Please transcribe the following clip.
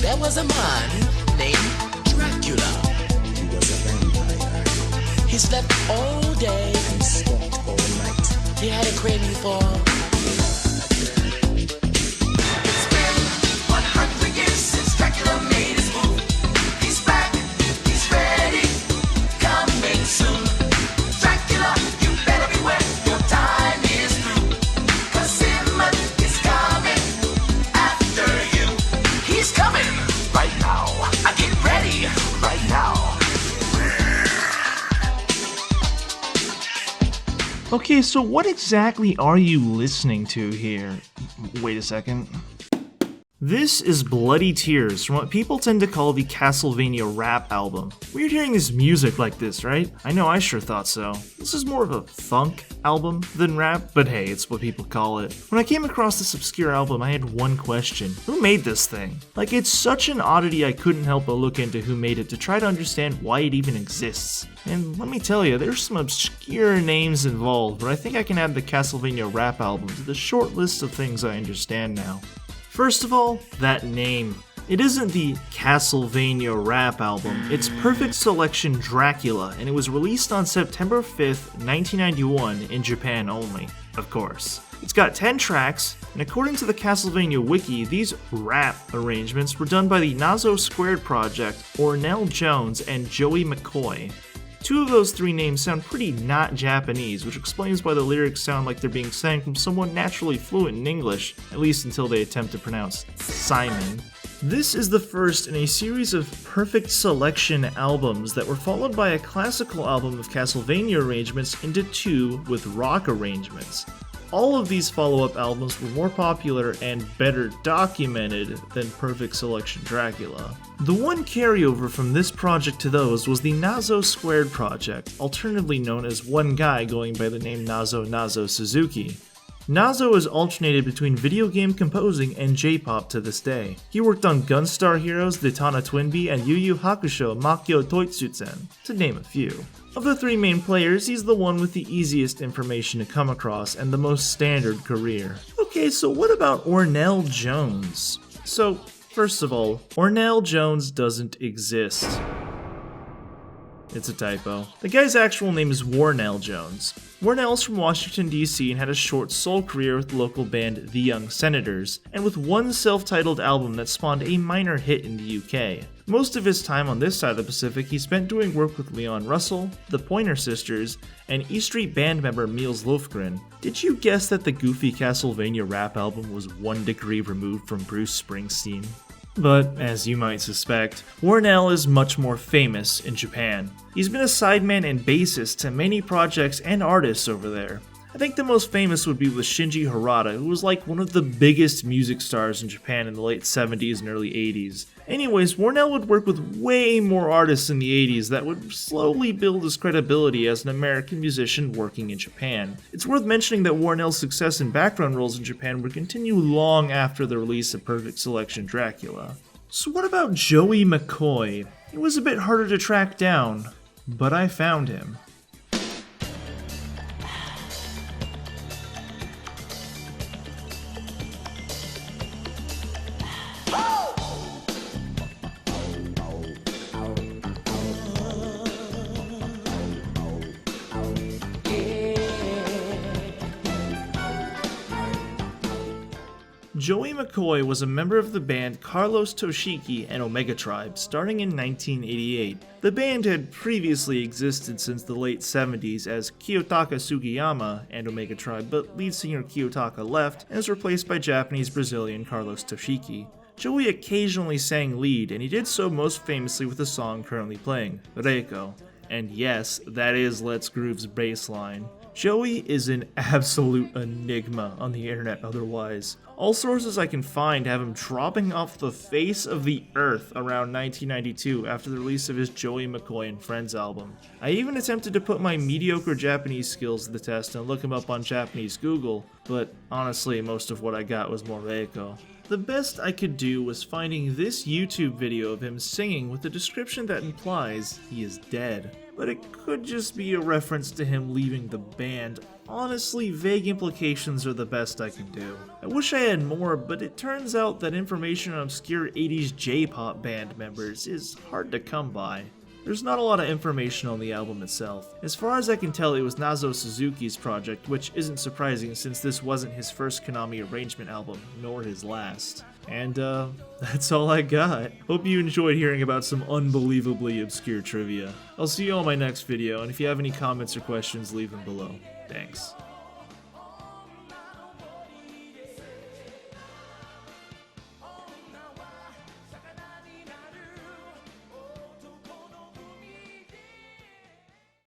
There was a man named Dracula. He was a vampire He slept all day and stalked all night. He had a craving for It's been 100 years since Dracula made his move. He's back, he's ready, coming soon. Dracula, you better beware, your time is through. 'Cause him is coming after you. He's coming right now. Get ready right now. Okay, so what exactly are you listening to here? Wait a second. This is Bloody Tears from what people tend to call the Castlevania rap album. Weird hearing this music like this, right? I know, I sure thought so. This is more of a funk album than rap, but hey, it's what people call it. When I came across this obscure album, I had one question. Who made this thing? Like, it's such an oddity I couldn't help but look into who made it to try to understand why it even exists. And let me tell you, there's some obscure names involved, but I think I can add the Castlevania rap album to the short list of things I understand now. First of all, that name. It isn't the Castlevania rap album, it's Perfect Selection Dracula, and it was released on September 5th, 1991 in Japan only, of course. It's got 10 tracks, and according to the Castlevania wiki, these rap arrangements were done by the Nazo Squared Project, Ornell Jones, and Joey McCoy. Two of those three names sound pretty not Japanese, which explains why the lyrics sound like they're being sang from someone naturally fluent in English, at least until they attempt to pronounce Simon. This is the first in a series of Perfect Selection albums that were followed by a classical album of Castlevania arrangements into two with rock arrangements. All of these follow-up albums were more popular and better documented than Perfect Selection Dracula. The one carryover from this project to those was the Nazo Squared Project, alternatively known as one guy going by the name Nazo Suzuki. Nazo is alternated between video game composing and J-pop to this day. He worked on Gunstar Heroes, Detana Twinbee, and Yu Yu Hakusho Makyo Toitsutsen, to name a few. Of the three main players, he's the one with the easiest information to come across and the most standard career. Okay, so what about Ornell Jones? So, first of all, Ornell Jones doesn't exist. It's a typo. The guy's actual name is Warnell Jones. Warnell's from Washington, D.C. and had a short solo career with the local band The Young Senators, and with one self-titled album that spawned a minor hit in the UK. Most of his time on this side of the Pacific he spent doing work with Leon Russell, the Pointer Sisters, and E Street band member Niels Lofgren. Did you guess that the goofy Castlevania rap album was 1 degree removed from Bruce Springsteen? But, as you might suspect, Warnell is much more famous in Japan. He's been a sideman and bassist to many projects and artists over there. I think the most famous would be with Shinji Harada, who was like one of the biggest music stars in Japan in the late 70s and early 80s. Anyways, Warnell would work with way more artists in the 80s that would slowly build his credibility as an American musician working in Japan. It's worth mentioning that Warnell's success in background roles in Japan would continue long after the release of Perfect Selection Dracula. So what about Joey McCoy? It was a bit harder to track down, but I found him. Joey McCoy was a member of the band Carlos Toshiki and Omega Tribe starting in 1988. The band had previously existed since the late 70s as Kiyotaka Sugiyama and Omega Tribe, but lead singer Kiyotaka left and was replaced by Japanese-Brazilian Carlos Toshiki. Joey occasionally sang lead, and he did so most famously with the song currently playing, Reiko. And yes, that is Let's Groove's bass line. Joey is an absolute enigma on the internet otherwise. All sources I can find have him dropping off the face of the earth around 1992 after the release of his Joey McCoy and Friends album. I even attempted to put my mediocre Japanese skills to the test and look him up on Japanese Google, but honestly most of what I got was more Reiko. The best I could do was finding this YouTube video of him singing with a description that implies he is dead. But it could just be a reference to him leaving the band. honestly, vague implications are the best I can do. I wish I had more, but it turns out that information on obscure 80s J-pop band members is hard to come by. There's not a lot of information on the album itself. As far as I can tell, it was Nazo Suzuki's project, which isn't surprising since this wasn't his first Konami arrangement album, nor his last. And that's all I got. Hope you enjoyed hearing about some unbelievably obscure trivia. I'll see you on my next video, and if you have any comments or questions, leave them below. Thanks.